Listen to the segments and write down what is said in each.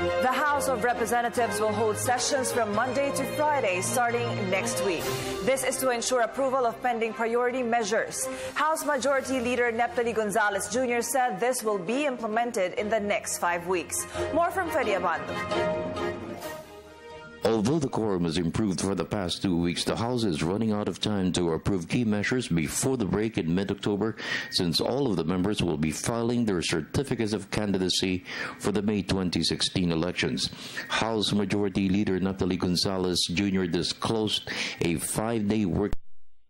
The House of Representatives will hold sessions from Monday to Friday starting next week. This is to ensure approval of pending priority measures. House Majority Leader Neptali Gonzalez Jr. said this will be implemented in the next 5 weeks. More from Freddie Abando. Although the quorum has improved for the past 2 weeks, the House is running out of time to approve key measures before the break in mid-October, since all of the members will be filing their certificates of candidacy for the May 2016 elections. House Majority Leader Neptali Gonzalez Jr. disclosed a 5-day work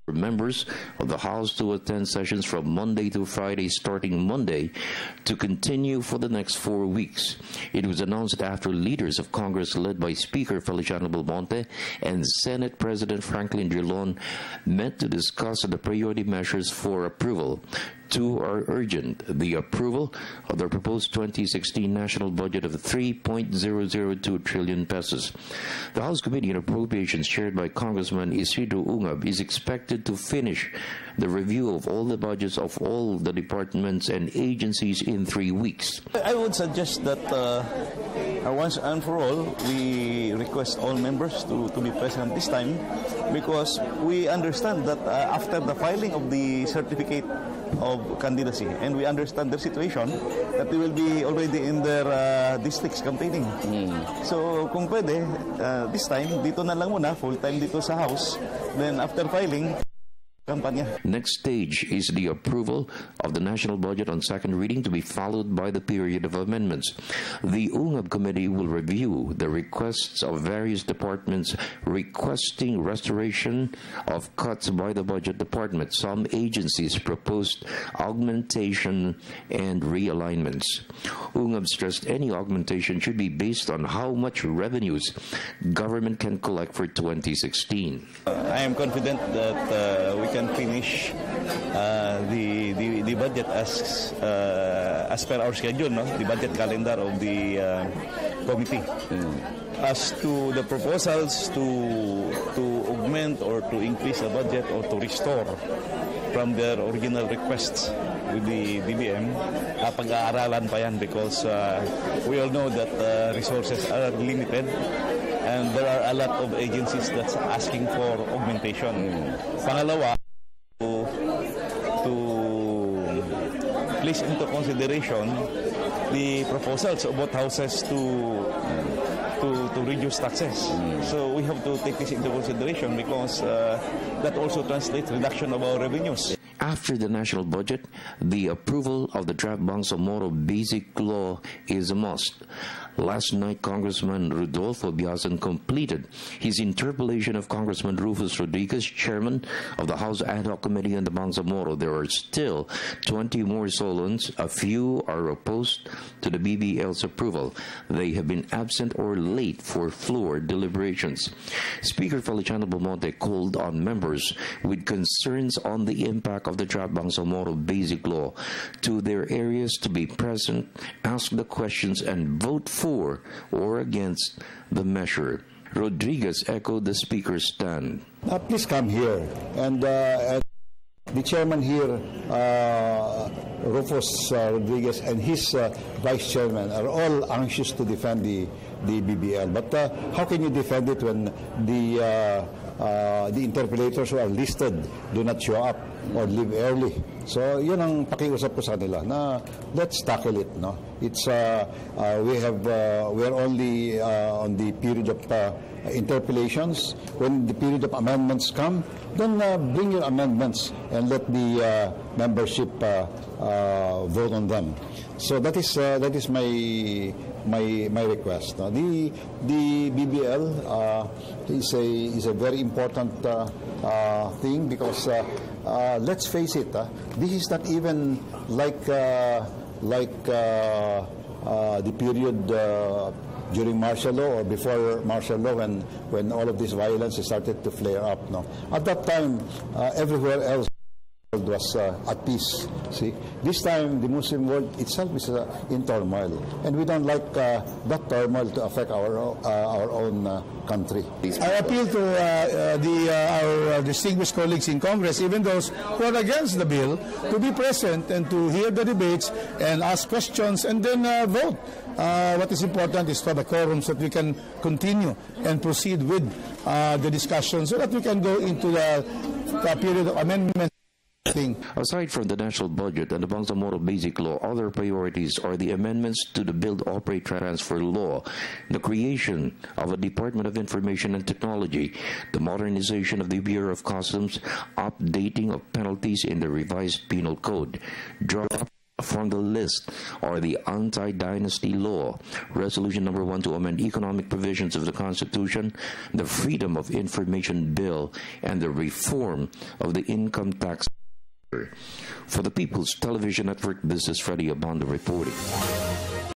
for members of the House to attend sessions from Monday to Friday starting Monday to continue for the next 4 weeks. It was announced after leaders of Congress led by Speaker Feliciano Belmonte and Senate President Franklin Drilon met to discuss the priority measures for approval. Two are urgent: the approval of the proposed 2016 national budget of 3.002 trillion pesos. The House Committee on Appropriations, chaired by Congressman Isidro Ungab, is expected to finish the review of all the budgets of all the departments and agencies in 3 weeks. I would suggest that once and for all, we request all members to be present this time, because we understand that after the filing of the certificate of candidacy, and we understand their situation, that they will be already in their districts campaigning. So kung pwede, this time, dito na lang muna, full time dito sa House, then after filing, kampanya. Next stage is the approval of the national budget on second reading, to be followed by the period of amendments. The Ungab Committee will review the requests of various departments requesting restoration of cuts by the budget department. Some agencies proposed augmentation and realignments. Ungab stressed any augmentation should be based on how much revenues government can collect for 2016. I am confident that we can finish the budget as per our schedule, no? The budget calendar of the committee. As to the proposals to augment or to increase the budget or to restore from their original requests with the DBM, pag-aaralan pa yan, because we all know that resources are limited. And there are a lot of agencies that's asking for augmentation. Pangalawa, to place into consideration the proposals of both houses to reduce taxes. So we have to take this into consideration, because that also translates reduction of our revenues. After the national budget, the approval of the draft Bangsamoro Basic Law is a must. Last night, Congressman Rodolfo Biasan completed his interpellation of Congressman Rufus Rodriguez, chairman of the House Ad Hoc Committee on the Bangsamoro. There are still 20 more solons. A few are opposed to the BBL's approval. They have been absent or late for floor deliberations. Speaker Feliciano Belmonte called on members with concerns on the impact of the draft Bangsamoro Basic Law to their areas to be present, ask the questions, and vote for or against the measure. Rodriguez echoed the speaker's stand. Please come here. And the chairman here, Rufus Rodriguez, and his vice chairman are all anxious to defend the BBL. But how can you defend it when the interpellators who are listed do not show up or leave early? So yun ang pakiusap ko sa nila na let's tackle it, no? It's we are only on the period of interpellations. When the period of amendments come, then bring your amendments and let the membership vote on them. So that is my request. The BBL is a very important thing, because let's face it, this is not even like the period during martial law or before martial law, when all of this violence started to flare up. No, at that time, everywhere else, world was at peace. See, this time the Muslim world itself is in turmoil, and we don't like that turmoil to affect our own country. I appeal to our distinguished colleagues in Congress, even those who are against the bill, to be present and to hear the debates and ask questions and then vote. What is important is for the quorum so that we can continue and proceed with the discussion so that we can go into the period of amendment. Aside from the national budget and the Bangsamoro Basic Law, other priorities are the amendments to the Build, Operate, Transfer Law, the creation of a Department of Information and Technology, the modernization of the Bureau of Customs, updating of penalties in the revised penal code. Dropped from the list are the Anti-Dynasty Law, Resolution number 1 to amend economic provisions of the Constitution, the Freedom of Information Bill, and the reform of the income tax. For the People's Television Network, this is Freddie Abando reporting.